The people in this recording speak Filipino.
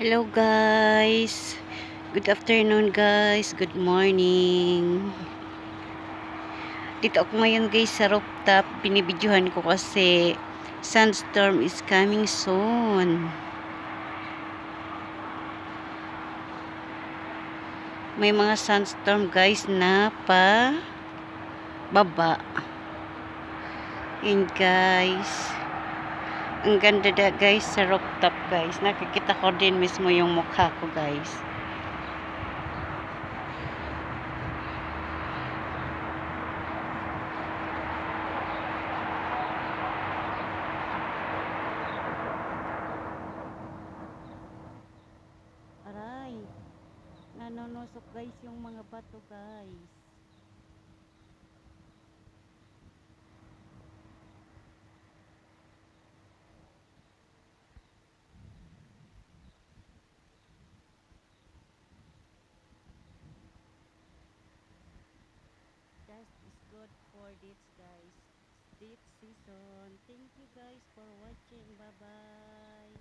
Hello guys. Good afternoon guys. Good morning. Dito ako ngayon guys sa rooftop. Binibidyohan ko kasi sandstorm is coming soon. May mga sandstorm guys na pa baba. And guys, ang ganda da guys sa rooftop guys. Nakikita ko din mismo yung mukha ko guys. Aray, nanonusok guys yung mga bato guys. That is good for this season. Thank you guys for watching. Bye bye.